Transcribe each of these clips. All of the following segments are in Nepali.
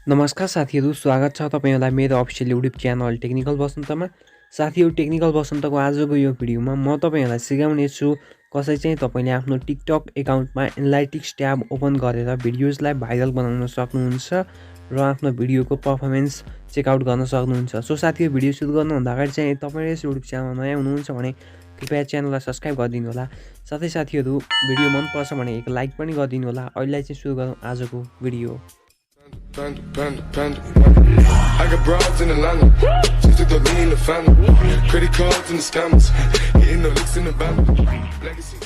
नमस्कार साथीहरू, स्वागत छ तपाईँहरूलाई मेरो अफिसियल युट्युब च्यानल टेक्निकल बसन्तमा। साथीहरू, टेक्निकल बसन्तको आजको यो भिडियोमा म तपाईँहरूलाई सिकाउने छु कसरी चाहिँ तपाईँले आफ्नो टिकटक एकाउन्टमा एनालाइटिक्स ट्याब ओपन गरेर भिडियोजलाई भाइरल बनाउन सक्नुहुन्छ र आफ्नो भिडियोको पर्फर्मेन्स चेकआउट गर्न सक्नुहुन्छ। सो साथीहरू, भिडियो सुरु गर्नुभन्दा अगाडि चाहिँ तपाईँले यस युट्युब च्यानलमा नयाँ हुनुहुन्छ भने कृपया च्यानललाई सब्सक्राइब गरिदिनु होला। साथै साथीहरू, भिडियो मनपर्छ भने एक लाइक पनि गरिदिनु होला। अहिले चाहिँ सुरु गरौँ आजको video. I got broads in Atlanta, just took the lean in the family, credit cards and the scammers, hitting the licks in the band, legacies.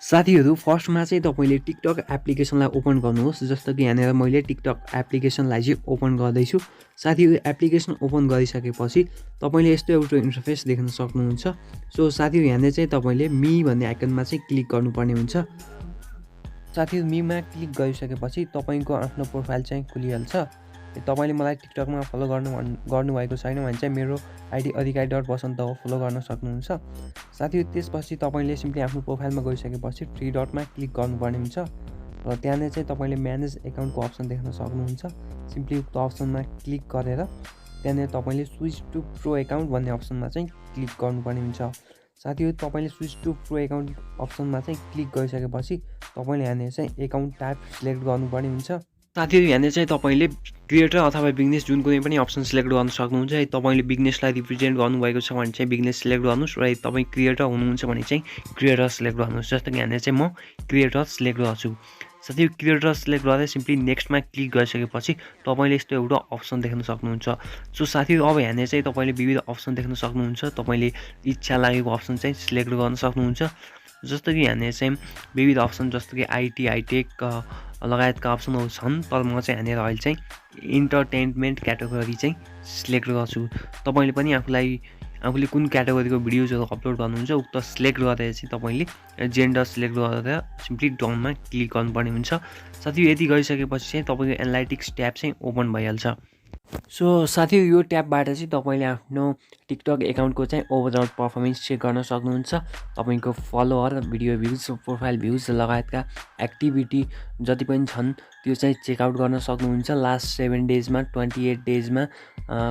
साथीहरू, फर्स्टमा चाहिँ तपाईँले टिकटक एप्लिकेसनलाई ओपन गर्नुहोस्। जस्तो कि यहाँनिर मैले टिकटक एप्लिकेसनलाई चाहिँ ओपन गर्दैछु। साथीहरू, एप्लिकेसन ओपन गरिसकेपछि तपाईँले यस्तो एउटा इन्टरफेस देख्न सक्नुहुन्छ। सो साथीहरू, यहाँनिर चाहिँ तपाईँले मी भन्ने आइकनमा चाहिँ क्लिक गर्नुपर्ने हुन्छ। साथीहरू, मीमा क्लिक गरिसकेपछि तपाईँको आफ्नो प्रोफाइल चाहिँ खुलिहाल्छ। तपाईँले मलाई टिकटकमा फलो गर्नुभएको छैन भने चाहिँ मेरो आइडी अधिकारी.बसन्त हो, फलो गर्न सक्नुहुन्छ। साथीहरू, त्यसपछि तपाईँले सिम्पली आफ्नो प्रोफाइलमा गइसकेपछि थ्री डटमा क्लिक गर्नुपर्ने हुन्छ र त्यहाँनिर चाहिँ तपाईँले म्यानेज एकाउन्टको अप्सन देख्न सक्नुहुन्छ। सिम्पली उक्त अप्सनमा क्लिक गरेर त्यहाँनिर तपाईँले स्विच टु प्रो एकाउन्ट भन्ने अप्सनमा चाहिँ क्लिक गर्नुपर्ने हुन्छ। साथीहरू, तपाईँले स्विच टु प्रो एकाउन्ट अप्सनमा चाहिँ क्लिक गरिसकेपछि तपाईँले यहाँनिर चाहिँ एकाउन्ट टाइप सिलेक्ट गर्नुपर्ने हुन्छ। साथीहरू, यहाँनिर चाहिँ तपाईँले क्रिएटर अथवा बिजनेस जुन कुनै पनि अप्सन सिलेक्ट गर्न सक्नुहुन्छ। है तपाईँले बिजनेसलाई रिप्रेजेन्ट गर्नुभएको छ भने चाहिँ बिजनेस सिलेक्ट गर्नुहोस् र तपाईँ क्रिएटर हुनुहुन्छ भने चाहिँ क्रिएटर सिलेक्ट गर्नुहोस्। जस्तो कि यहाँनिर चाहिँ म क्रिएटर सिलेक्ट गर्छु। साथीहरू, क्रिएटर सिलेक्ट गरेर सिम्पली नेक्स्टमा क्लिक गरिसकेपछि तपाईँले यस्तो एउटा अप्सन देख्न सक्नुहुन्छ। सो साथीहरू, अब यहाँनिर चाहिँ तपाईँले विविध अप्सन देख्न सक्नुहुन्छ। तपाईँले इच्छा लागेको अप्सन चाहिँ सिलेक्ट गर्न सक्नुहुन्छ। जस्तो कि यहाँनिर चाहिँ विविध अप्सन जस्तो कि आइटी, हाइटेक लगायतका अप्सनहरू छन्। तर म चाहिँ यहाँनिर अहिले चाहिँ इन्टरटेनमेन्ट क्याटेगोरी चाहिँ सिलेक्ट गर्छु। तपाईँले पनि आफूले कुन क्याटेगोरीको भिडियोजहरू अपलोड गर्नुहुन्छ उक्त सिलेक्ट गरेर चाहिँ तपाईँले जेन्डर सिलेक्ट गरेर सिम्पली डनमा क्लिक गर्नुपर्ने हुन्छ। साथीहरू, यति गरिसकेपछि चाहिँ तपाईँको एनालाइटिक्स ट्याब चाहिँ ओपन भइहाल्छ। सो साथीहरू, यो ट्याबबाट चाहिँ तपाईँले आफ्नो टिकटक एकाउन्टको चाहिँ ओभरअल पर्फर्मेन्स चेक गर्न सक्नुहुन्छ। तपाईँको follower, video views, profile views लगायतका एक्टिभिटी जति पनि छन् त्यो चाहिँ चेकआउट गर्न सक्नुहुन्छ। लास्ट 7 डेजमा, 28 डेजमा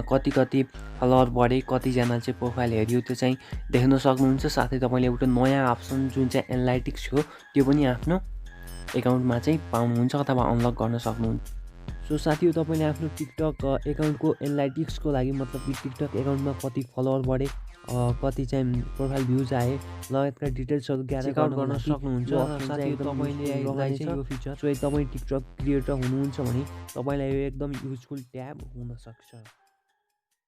कति फलोवर बढे, कतिजना चाहिँ प्रोफाइल हेऱ्यो त्यो चाहिँ देख्न सक्नुहुन्छ। साथै तपाईँले एउटा नयाँ अप्सन जुन चाहिँ एनालाइटिक्स हो त्यो पनि आफ्नो एकाउन्टमा चाहिँ पाउनुहुन्छ अथवा अनलक गर्न सक्नुहुन्छ। सो साथीहरू, तपाईँले आफ्नो टिकटक एकाउन्टको एनालाइटिक्सको लागि मतलब कि टिकटक एकाउन्टमा कति फलोवर बढे, कति चाहिँ प्रोफाइल भ्युज आए लगायतका डिटेल्सहरू चेकआउट गर्न सक्नुहुन्छ। साथीहरू, तपाईँले यो फिचर सो तपाईँ टिकटक क्रिएटर हुनुहुन्छ भने तपाईँलाई यो एकदम युजफुल ट्याब हुनसक्छ।